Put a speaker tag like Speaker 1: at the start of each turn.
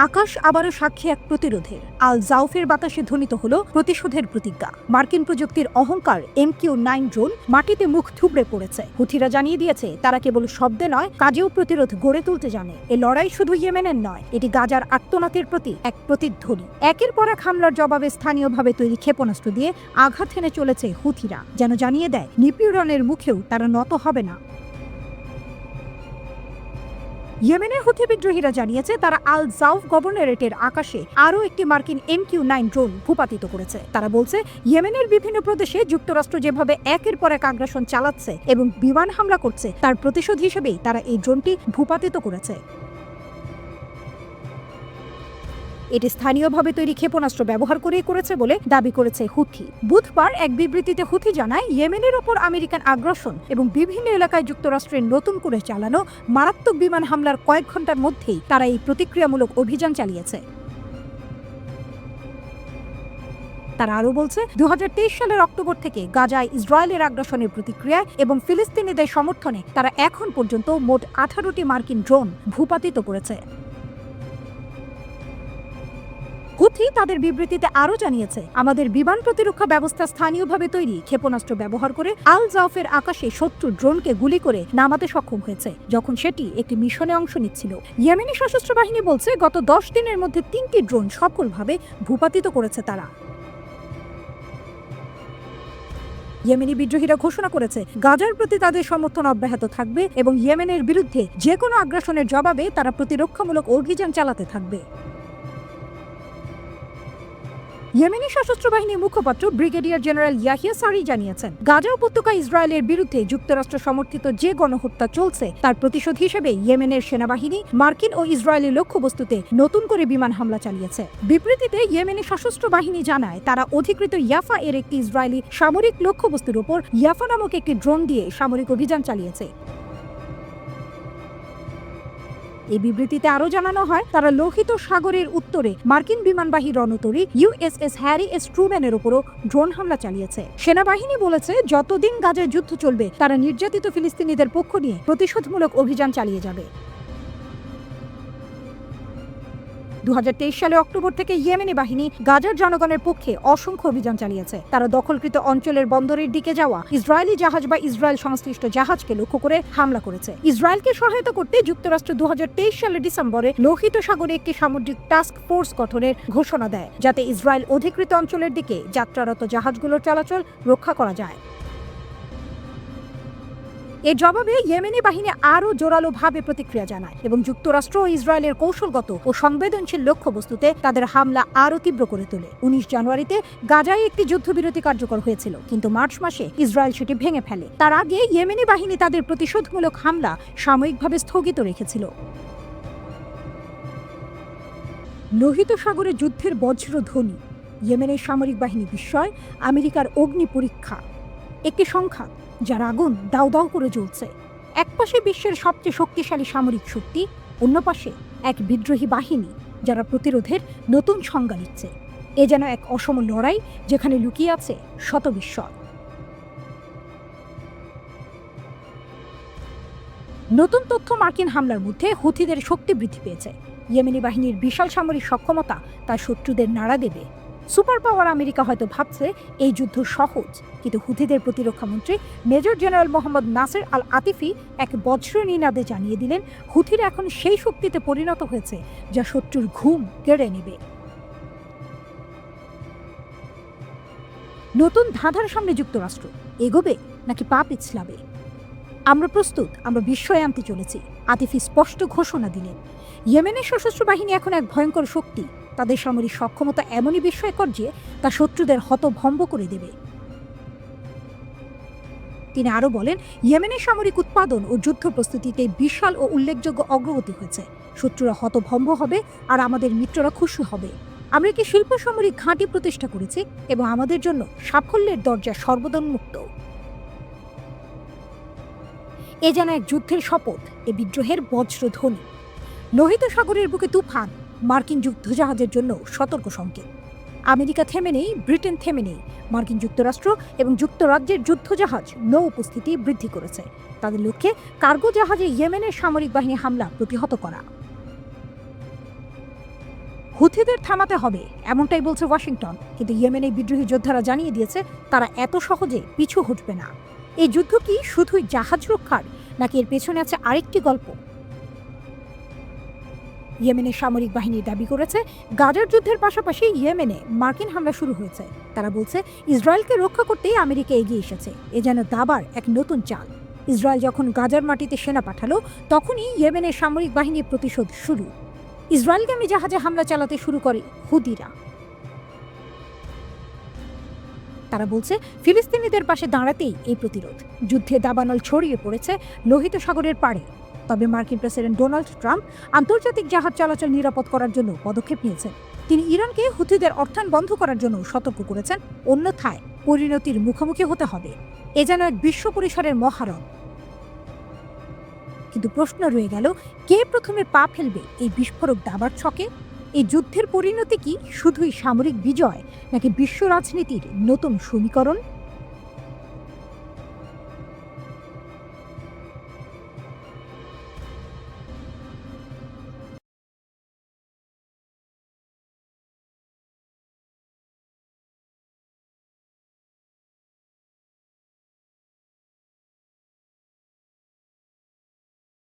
Speaker 1: আকাশ আবারও সাক্ষী এক প্রতিরোধের। আল জাউফের বাতাসে ধ্বনিত হলো প্রতিশোধের প্রতিজ্ঞা। মার্কিন প্রযুক্তির অহংকার MQ-9 ড্রোন মাটিতে মুখ থুবড়ে পড়েছে। হুথিরা জানিয়ে দিয়েছে তারা কেবল শব্দে নয়, কাজেও প্রতিরোধ গড়ে তুলতে জানে। এ লড়াই শুধু ইয়েমেনের নয়, এটি গাজার আর্তনাদের প্রতি এক প্রতিধ্বনি। একের পর এক হামলার জবাবে স্থানীয়ভাবে তৈরি ক্ষেপণাস্ত্র দিয়ে আঘাত হেনে চলেছে হুথিরা, যেন জানিয়ে দেয় নিপীড়নের মুখেও তারা নত হবে না। ইয়েমেনের হুথি বিদ্রোহীরা জানিয়েছে তারা আল জাউফ গভর্নরেটের আকাশে আরও একটি মার্কিন MQ-9 ড্রোন ভূপাতিত করেছে। তারা বলছে ইয়েমেনের বিভিন্ন প্রদেশে যুক্তরাষ্ট্র যেভাবে একের পর এক আগ্রাসন চালাচ্ছে এবং বিমান হামলা করছে, তার প্রতিশোধ হিসেবেই তারা এই ড্রোনটি ভূপাতিত করেছে। এটি স্থানীয়ভাবে তৈরি ক্ষেপণাস্ত্র ব্যবহার করেই করেছে বলে দাবি করেছে হুথি। বুধবার এক বিবৃতিতে হুথি জানায় ইয়েমেনের ওপর আমেরিকান আগ্রাসন এবং বিভিন্ন এলাকায় যুক্তরাষ্ট্রের নতুন করে চালানো মারাত্মক বিমান হামলার কয়েক ঘন্টার মধ্যেই তারা এই প্রতিক্রিয়ামূলক অভিযান চালিয়েছে। তারা আরও বলছে 2023 সালের অক্টোবর থেকে গাজায় ইসরায়েলের আগ্রাসনের প্রতিক্রিয়ায় এবং ফিলিস্তিনিদের সমর্থনে তারা এখন পর্যন্ত মোট 18টি মার্কিন ড্রোন ভূপাতিত করেছে। হুথি তাদের বিবৃতিতে আরও জানিয়েছে আমাদের বিমান প্রতিরক্ষা ব্যবস্থা স্থানীয়ভাবে তৈরি ক্ষেপণাস্ত্র ব্যবহার করে আল জাউফের আকাশে শত্রুর ড্রোনকে গুলি করে নামাতে সক্ষম হয়েছে, যখন সেটি একটি মিশনে অংশ নিচ্ছিল। ইয়েমেনি সশস্ত্র বাহিনী বলছে গত 10 দিনের মধ্যে 3টি ড্রোন সফলভাবে ভূপাতিত করেছে তারা। ইয়েমেনি বিদ্রোহীরা ঘোষণা করেছে গাজার প্রতি তাদের সমর্থন অব্যাহত থাকবে এবং ইয়েমেনের বিরুদ্ধে যে কোনো আগ্রাসনের জবাবে তারা প্রতিরক্ষামূলক অভিযান চালাতে থাকবে। ইয়েমেনি সশস্ত্র বাহিনীর মুখপাত্র ব্রিগেডিয়ার জেনারেল ইয়াহিয়া সারি জানিয়েছেন গাজা উপত্যকায় ইসরায়েলের বিরুদ্ধে যুক্তরাষ্ট্র সমর্থিত যে গণহত্যা চলছে তার প্রতিশোধ হিসেবে ইয়েমেনের সেনাবাহিনী মার্কিন ও ইসরায়েলি লক্ষ্যবস্তুতে নতুন করে বিমান হামলা চালিয়েছে। বিবৃতিতে ইয়েমেনি সশস্ত্র বাহিনী জানায় তারা অধিকৃত ইয়াফা এর একটি ইসরায়েলি সামরিক লক্ষ্যবস্তুর উপর ইয়াফা নামক একটি ড্রোন দিয়ে সামরিক অভিযান চালিয়েছে। এই বিবৃতিতে আরও জানানো হয় তারা লোহিত সাগরের উত্তরে মার্কিন বিমানবাহী রণতরী USS হ্যারি এস ট্রুম্যানের উপরও ড্রোন হামলা চালিয়েছে। সেনাবাহিনী বলেছে যতদিন গাজায় যুদ্ধ চলবে তারা নির্যাতিত ফিলিস্তিনিদের পক্ষ নিয়ে প্রতিশোধমূলক অভিযান চালিয়ে যাবে। 2023 সালে অক্টোবর থেকে ইয়েমেনি বাহিনী গাজার জনগণের পক্ষে অসংখ্য অভিযান চালিয়েছে। তারা দখলকৃত অঞ্চলের বন্দরের দিকে যাওয়া ইসরায়েলি জাহাজ বা ইসরায়েল সংশ্লিষ্ট জাহাজকে লক্ষ্য করে হামলা করেছে। ইসরায়েলকে সহায়তা করতে যুক্তরাষ্ট্র 2023 সালের ডিসেম্বরে লোহিত সাগরে একটি সামুদ্রিক টাস্ক ফোর্স গঠনের ঘোষণা দেয়, যাতে ইসরায়েল অধিকৃত অঞ্চলের দিকে যাত্রারত জাহাজগুলোর চলাচল রক্ষা করা যায়। এর জবাবে ইয়েমেনি বাহিনী আরও জোরালোভাবে প্রতিক্রিয়া জানায় এবং যুক্তরাষ্ট্র ও ইসরায়েলের কৌশলগত ও সংবেদনশীল লক্ষ্যবস্তুতে তাদের হামলা আরও তীব্র করে তোলে। 19 জানুয়ারিতে গাজায় একটি যুদ্ধবিরতি কার্যকর হয়েছিল, কিন্তু মার্চ মাসে ইসরায়েল সেটি ভেঙে ফেলে। তার আগে ইয়েমেনি বাহিনী তাদের প্রতিশোধমূলক হামলা সাময়িকভাবে স্থগিত রেখেছিল। লোহিত সাগরে যুদ্ধের বজ্রধ্বনি, ইয়েমেনের সামরিক বাহিনী বিস্ময়, আমেরিকার অগ্নি পরীক্ষা। একটি সংখ্যা যার আগুন দাউ দাউ করে জ্বলছে। এক পাশে বিশ্বের সবচেয়ে শক্তিশালী সামরিক শক্তি, অন্য পাশে এক বিদ্রোহী বাহিনী যারা প্রতিরোধের নতুন সংজ্ঞা নিচ্ছে। এ যেন এক অসম লড়াই যেখানে লুকিয়ে আছে শত বিস্ময়। নতুন তথ্য মার্কিন হামলার মধ্যে হুথিদের শক্তি বৃদ্ধি পেয়েছে। ইয়েমেনি বাহিনীর বিশাল সামরিক সক্ষমতা তার শত্রুদের নাড়া দেবে। সুপার পাওয়ার আমেরিকা হয়তো ভাবছে এই যুদ্ধ সহজ, কিন্তু হুথিদের প্রতিরক্ষা মন্ত্রী মেজর জেনারেল মোহাম্মদ নাসের আল আতিফি এক বজ্র নিনাদে জানিয়ে দিলেন হুথিরা এখন সেই শক্তিতে পরিণত হয়েছে যা শত্রুর ঘুম কেড়ে নেবে। নতুন ধাঁধার সামনে যুক্তরাষ্ট্র এগোবে নাকি পা পিছলাবে? আমরা প্রস্তুত, আমরা বিস্ময়ে আনতে চলেছি, আতিফি স্পষ্ট ঘোষণা দিলেন। ইয়েমেনের সশস্ত্র বাহিনী এখন এক ভয়ঙ্কর শক্তি। তাদের সামরিক সক্ষমতা এমনই বিস্ময়কর যে তা শত্রুদের হতভম্ব করে দেবে। তিনি আরও বলেন ইয়েমেনের সামরিক উৎপাদন ও যুদ্ধ প্রস্তুতিতে বিশাল ও উল্লেখযোগ্য অগ্রগতি হয়েছে। শত্রুরা হতভম্ব হবে আর আমাদের মিত্ররা খুশি হবে। আমরা একটি শিল্প সামরিক ঘাঁটি প্রতিষ্ঠা করেছি এবং আমাদের জন্য সাফল্যের দরজা সর্বদা উন্মুক্ত। এ যেন এক যুদ্ধের শপথ, এ বিদ্রোহের বজ্রধ্বনি। লোহিত সাগরের বুকে তুফান, মার্কিন যুদ্ধজাহাজের জন্য সতর্ক সংকেত। আমেরিকা থেমে নেই, ব্রিটেন থেমে নেই। মার্কিন যুক্তরাষ্ট্র এবং যুক্তরাজ্যের যুদ্ধজাহাজ নৌ উপস্থিতি বৃদ্ধি করেছে। তাদের লক্ষ্যে কার্গো জাহাজে ইয়েমেনের সামরিক বাহিনী হামলা প্রতিহত করা। হুথিদের থামাতে হবে এমনটাই বলছে ওয়াশিংটন, কিন্তু ইয়েমেনের বিদ্রোহী যোদ্ধারা জানিয়ে দিয়েছে তারা এত সহজে পিছু হটবে না। এই যুদ্ধ কি শুধুই জাহাজ রক্ষার, নাকি এর পেছনে আছে আরেকটি গল্প? ইয়েমেনের সামরিক বাহিনী দাবি করেছে গাজার যুদ্ধের পাশাপাশি ইয়েমেনে মার্কিন হামলা শুরু হয়েছে। তারা বলছে ইসরায়েলকে রক্ষা করতেই আমেরিকা এগিয়ে এসেছে। এ যেন দাবার এক নতুন চাল। ইসরায়েল যখন গাজার মাটিতে সেনা পাঠালো, তখনই ইয়েমেনের সামরিক বাহিনীর প্রতিশোধ শুরু। ইসরায়েলগামী জাহাজে হামলা চালাতে শুরু করে হুদিরা। তারা বলছে ফিলিস্তিনিদের পাশে দাঁড়াতেই এই প্রতিরোধ। যুদ্ধে দাবানল ছড়িয়ে পড়েছে লোহিত সাগরের পাড়ে। তবে মার্কিন প্রেসিডেন্ট ডোনাল্ড ট্রাম্প আন্তর্জাতিক জাহাজ চলাচল নিরাপদ করার জন্য পদক্ষেপ নিয়েছেন। তিনি ইরানকে হুথিদের অর্থায়ন বন্ধ করার জন্য সতর্ক করেছেন, অন্যথায় পরিণতির মুখোমুখি হতে হবে। এ যেন এক বিশ্ব পরিসরের মহারণ। কিন্তু প্রশ্ন রয়ে গেল, কে প্রথমে পা ফেলবে এই বিস্ফোরক দাবার ছকে? এই যুদ্ধের পরিণতি কি শুধুই সামরিক বিজয়, নাকি বিশ্ব রাজনীতির নতুন সমীকরণ?